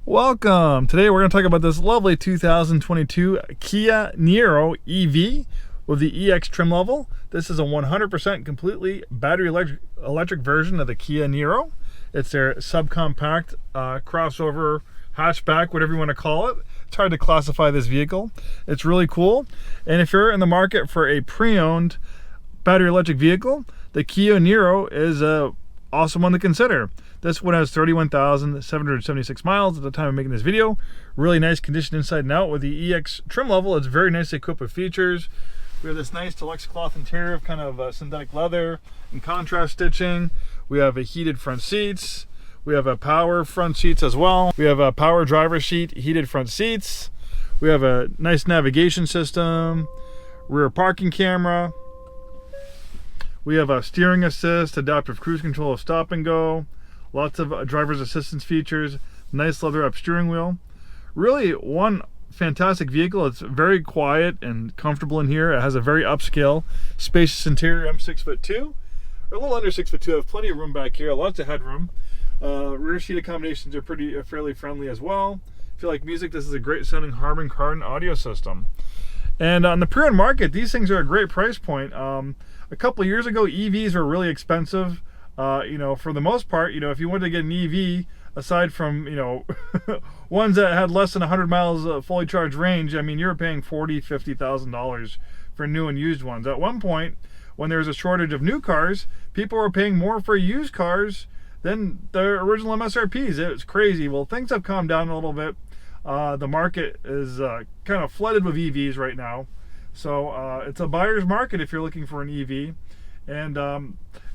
Welcome! Today we're going to talk about this lovely 2022 Kia Niro EV with the EX trim level. This is a 100% completely battery electric version of the Kia Niro. It's their subcompact crossover hatchback, whatever you want to call it. It's hard to classify this vehicle. It's really cool. And if you're in the market for a pre-owned battery electric vehicle, the Kia Niro is a awesome one to consider. This one has 31,776 miles at the time of making this video. Really nice condition inside and out with the EX trim level. It's very nicely equipped with features. We have this nice deluxe cloth interior of kind of synthetic leather and contrast stitching. We have heated front seats. We have power front seats as well. We have a power driver seat, heated front seats. We have a nice navigation system, rear parking camera. We have a steering assist, adaptive cruise control, stop and go. Lots of driver's assistance features, nice leather up steering wheel. Really one fantastic vehicle. It's very quiet and comfortable in here. It has a very upscale, spacious interior. I'm 6'2", or a little under 6'2". I have plenty of room back here, lots of headroom. Rear seat accommodations are fairly friendly as well. If you like music, this is a great sounding Harman Kardon audio system. And on the pre-owned market, these things are a great price point. A couple of years ago, EVs were really expensive. For the most part, if you wanted to get an EV, aside from, ones that had less than 100 miles fully charged range, I mean, you're paying $40,000, $50,000 for new and used ones. At one point, when there was a shortage of new cars, people were paying more for used cars than their original MSRPs. It was crazy. Well, things have calmed down a little bit. The market is kind of flooded with EVs right now. So it's a buyer's market if you're looking for an EV. And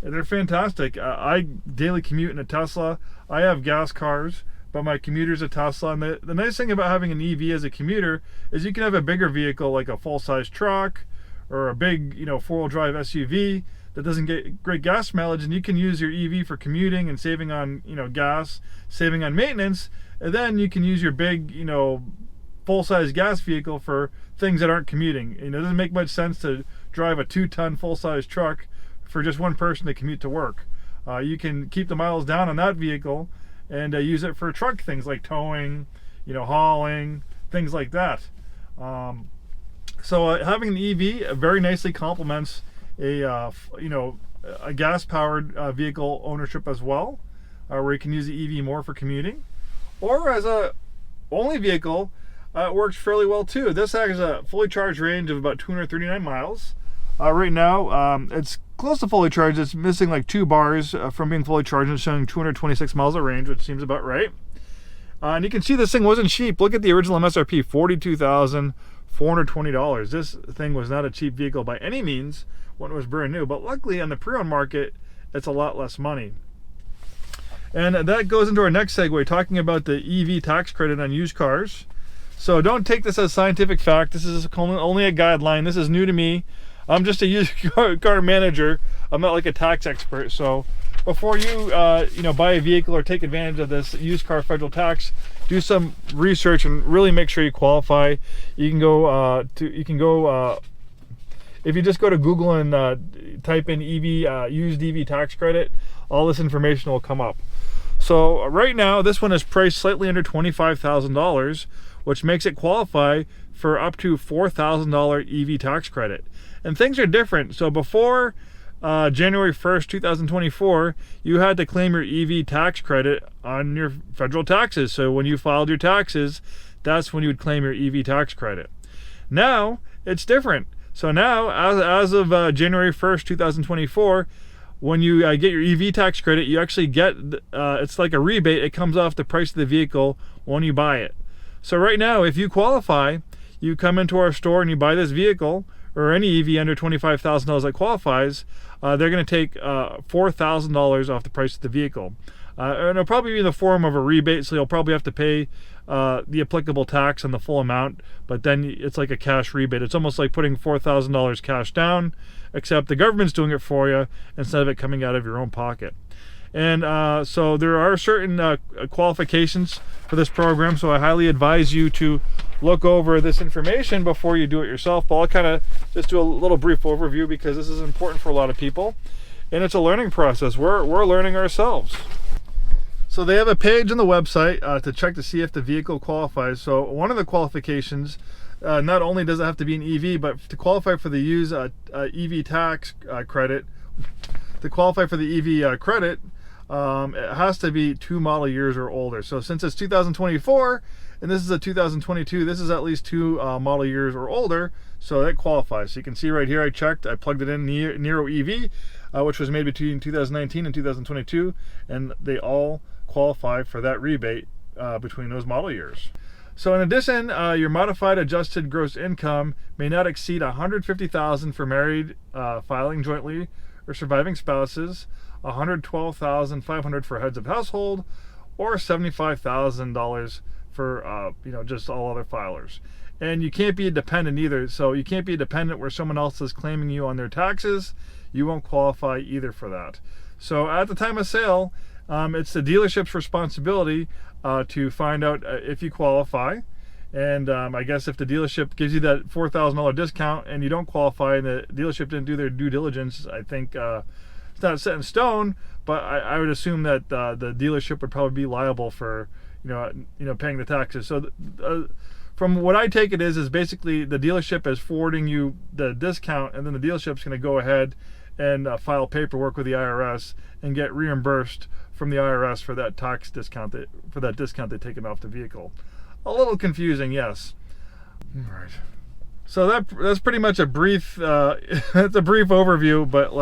they're fantastic. I daily commute in a Tesla. I have gas cars, but my commuter's a Tesla. And the nice thing about having an EV as a commuter is you can have a bigger vehicle like a full-size truck or a big, four-wheel drive SUV that doesn't get great gas mileage, and you can use your EV for commuting and saving on, gas, saving on maintenance, and then you can use your big, full-size gas vehicle for things that aren't commuting. It doesn't make much sense to drive a 2-ton full-size truck for just one person to commute to work. You can keep the miles down on that vehicle and use it for truck things like towing, hauling, things like that. So having an EV very nicely complements a gas-powered vehicle ownership as well, where you can use the EV more for commuting, or as a only vehicle. It works fairly well too. This has a fully charged range of about 239 miles. Right now, it's close to fully charged. It's missing like 2 bars from being fully charged and showing 226 miles of range, which seems about right. And you can see this thing wasn't cheap. Look at the original MSRP, $42,420. This thing was not a cheap vehicle by any means when it was brand new, but luckily on the pre-owned market, it's a lot less money. And that goes into our next segue, talking about the EV tax credit on used cars. So don't take this as scientific fact. This is only a guideline. This is new to me. I'm just a used car manager. I'm not like a tax expert. So before you buy a vehicle or take advantage of this used car federal tax, do some research and really make sure you qualify. You can go if you just go to Google and type in EV used EV tax credit, all this information will come up. So right now, this one is priced slightly under $25,000, which makes it qualify for up to $4,000 EV tax credit. And things are different. So before January 1st, 2024, you had to claim your EV tax credit on your federal taxes. So when you filed your taxes, that's when you would claim your EV tax credit. Now, it's different. So now, as of January 1st, 2024, when you get your EV tax credit, you actually get, it's like a rebate. It comes off the price of the vehicle when you buy it. So right now, if you qualify, you come into our store and you buy this vehicle, or any EV under $25,000 that qualifies, they're going to take $4,000 off the price of the vehicle. And it'll probably be in the form of a rebate, so you'll probably have to pay the applicable tax on the full amount, but then it's like a cash rebate. It's almost like putting $4,000 cash down, except the government's doing it for you instead of it coming out of your own pocket. And so there are certain qualifications for this program, so I highly advise you to look over this information before you do it yourself. But I'll kind of just do a little brief overview because this is important for a lot of people, and it's a learning process. We're learning ourselves. So they have a page on the website to check to see if the vehicle qualifies. So one of the qualifications, not only does it have to be an EV, but to qualify for the used EV tax credit, to qualify for the EV credit, it has to be 2 model years or older. So since it's 2024 and this is a 2022, this is at least 2 model years or older, so that qualifies. So you can see right here, I checked, I plugged it in, Niro EV, which was made between 2019 and 2022, and they all qualify for that rebate between those model years. So in addition, your modified adjusted gross income may not exceed $150,000 for married filing jointly or surviving spouses, $112,500 for heads of household, or $75,000 for just all other filers. And you can't be a dependent either. So you can't be a dependent where someone else is claiming you on their taxes. You won't qualify either for that. So at the time of sale, it's the dealership's responsibility to find out if you qualify. And I guess if the dealership gives you that $4,000 discount and you don't qualify and the dealership didn't do their due diligence, I think it's not set in stone, but I would assume that the dealership would probably be liable for paying the taxes. So from what I take it is basically the dealership is forwarding you the discount, and then the dealership's going to go ahead and file paperwork with the IRS and get reimbursed from the IRS for that tax discount, for that discount they've taken off the vehicle. A little confusing, yes. Right. So that's pretty much a brief that's a brief overview, but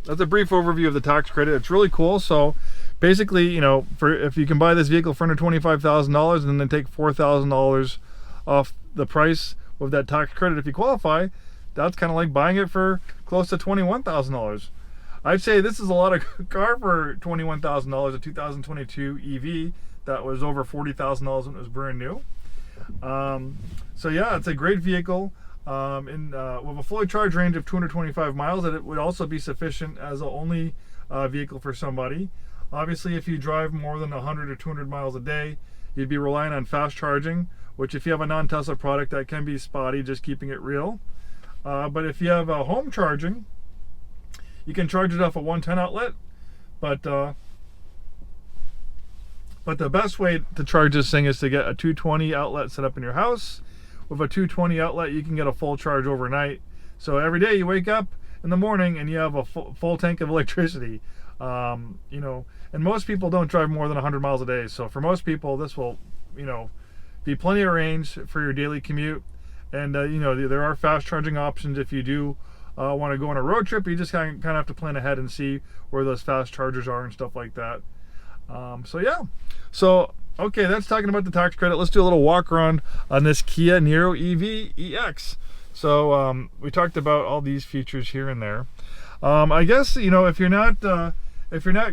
that's a brief overview of the tax credit. It's really cool. So basically, if you can buy this vehicle for under $25,000 and then take $4,000 off the price with that tax credit if you qualify, that's kind of like buying it for close to $21,000. I'd say this is a lot of car for $21,000, a 2022 EV that was over $40,000 when it was brand new. So yeah, it's a great vehicle. With a fully charged range of 225 miles, that it would also be sufficient as the only vehicle for somebody. Obviously, if you drive more than 100 or 200 miles a day, you'd be relying on fast charging, which if you have a non-Tesla product, that can be spotty, just keeping it real. But if you have home charging, you can charge it off a 110 outlet, but the best way to charge this thing is to get a 220 outlet set up in your house. With a 220 outlet, you can get a full charge overnight. So every day you wake up in the morning and you have a full tank of electricity. And most people don't drive more than 100 miles a day. So for most people, this will, be plenty of range for your daily commute. And, there are fast charging options if you do want to go on a road trip. You just kind of have to plan ahead and see where those fast chargers are and stuff like that. So yeah. So okay, that's talking about the tax credit. Let's do a little walk around on this Kia Niro EV EX. So we talked about all these features here and there. I guess if you're not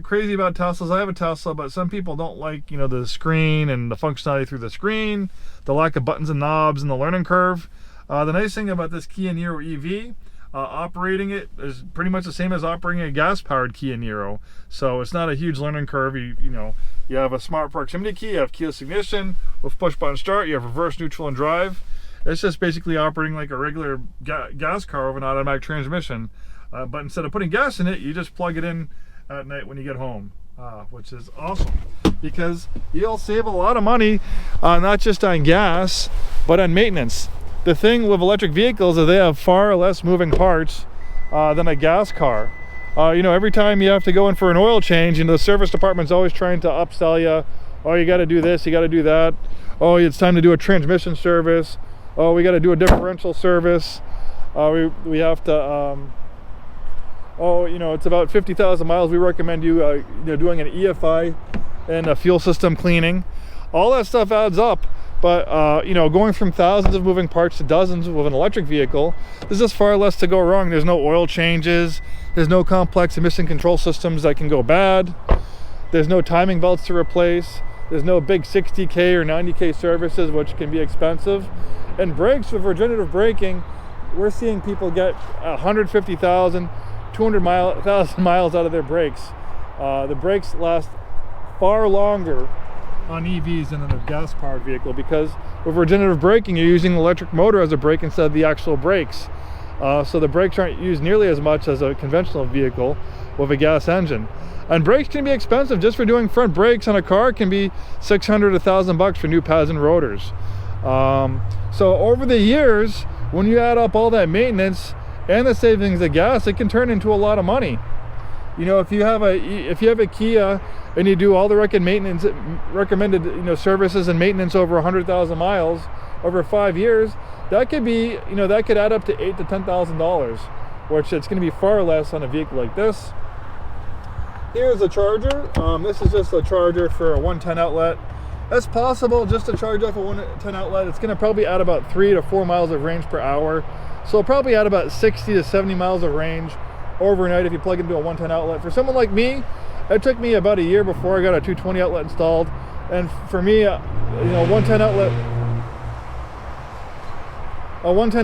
crazy about Teslas, I have a Tesla, but some people don't like the screen and the functionality through the screen, the lack of buttons and knobs, and the learning curve. The nice thing about this Kia Niro EV, operating it is pretty much the same as operating a gas-powered Kia Niro. So it's not a huge learning curve. You have a smart proximity key, you have keyless ignition with push-button start, you have reverse, neutral, and drive. It's just basically operating like a regular gas car with an automatic transmission. But instead of putting gas in it, you just plug it in at night when you get home, which is awesome because you'll save a lot of money, not just on gas, but on maintenance. The thing with electric vehicles is they have far less moving parts than a gas car. Every time you have to go in for an oil change, the service department's always trying to upsell you. Oh, you got to do this, you got to do that. Oh, it's time to do a transmission service. Oh, we got to do a differential service. We have to. It's about 50,000 miles. We recommend you, doing an EFI and a fuel system cleaning. All that stuff adds up. But, going from thousands of moving parts to dozens with an electric vehicle, there's just far less to go wrong. There's no oil changes. There's no complex emission control systems that can go bad. There's no timing belts to replace. There's no big 60K or 90K services, which can be expensive. And brakes, with regenerative braking, we're seeing people get 150,000, 200,000 miles out of their brakes. The brakes last far longer on EVs than in a gas-powered vehicle because with regenerative braking, you're using the electric motor as a brake instead of the actual brakes. so the brakes aren't used nearly as much as a conventional vehicle with a gas engine. And brakes can be expensive. Just for doing front brakes on a car can be $600 to $1,000 for new pads and rotors. So over the years, when you add up all that maintenance and the savings of gas, it can turn into a lot of money. You know, if you have a Kia and you do all the recommended services and maintenance over 100,000 miles over 5 years, that could be, that could add up to $8,000 to $10,000, which it's going to be far less on a vehicle like this. Here's the charger. This is just a charger for a 110 outlet. That's possible just to charge off a 110 outlet. It's going to probably add about 3 to 4 miles of range per hour. So it'll probably add about 60 to 70 miles of range overnight if you plug into a 110 outlet. For someone like me, it took me about a year before I got a 220 outlet installed. And for me, a 110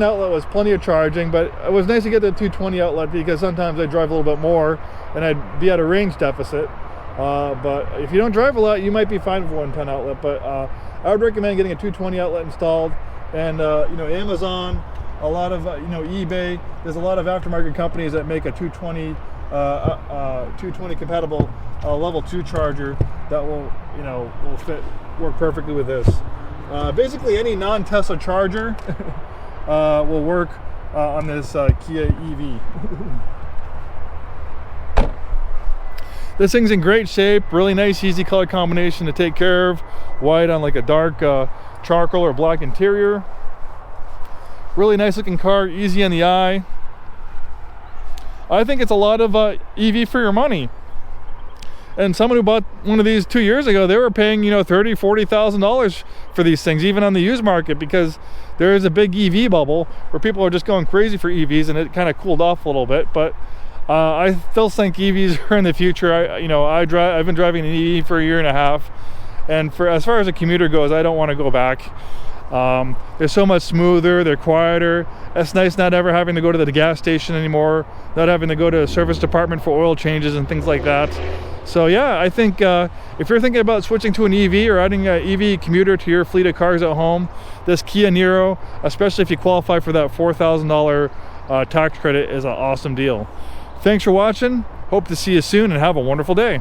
outlet was plenty of charging, but it was nice to get the 220 outlet because sometimes I drive a little bit more and I'd be at a range deficit. But if you don't drive a lot, you might be fine with a 110 outlet. But I would recommend getting a 220 outlet installed. And Amazon, a lot of eBay. There's a lot of aftermarket companies that make a 220 compatible level 2 charger that will work perfectly with this. Basically, any non-Tesla charger will work on this Kia EV. This thing's in great shape, really nice, easy color combination to take care of. White on like a dark charcoal or black interior. Really nice looking car, easy on the eye. I think it's a lot of EV for your money. And someone who bought one of these 2 years ago, they were paying $30,000, $40,000 for these things, even on the used market, because there is a big EV bubble where people are just going crazy for EVs, and it kind of cooled off a little bit. But I still think EVs are in the future. I've been driving an EV for a year and a half, and as far as a commuter goes, I don't want to go back. They're so much smoother, they're quieter. It's nice not ever having to go to the gas station anymore, not having to go to a service department for oil changes and things like that. So yeah, I think if you're thinking about switching to an EV or adding an EV commuter to your fleet of cars at home, this Kia Niro, especially if you qualify for that $4,000 tax credit, is an awesome deal. Thanks for watching. Hope to see you soon and have a wonderful day.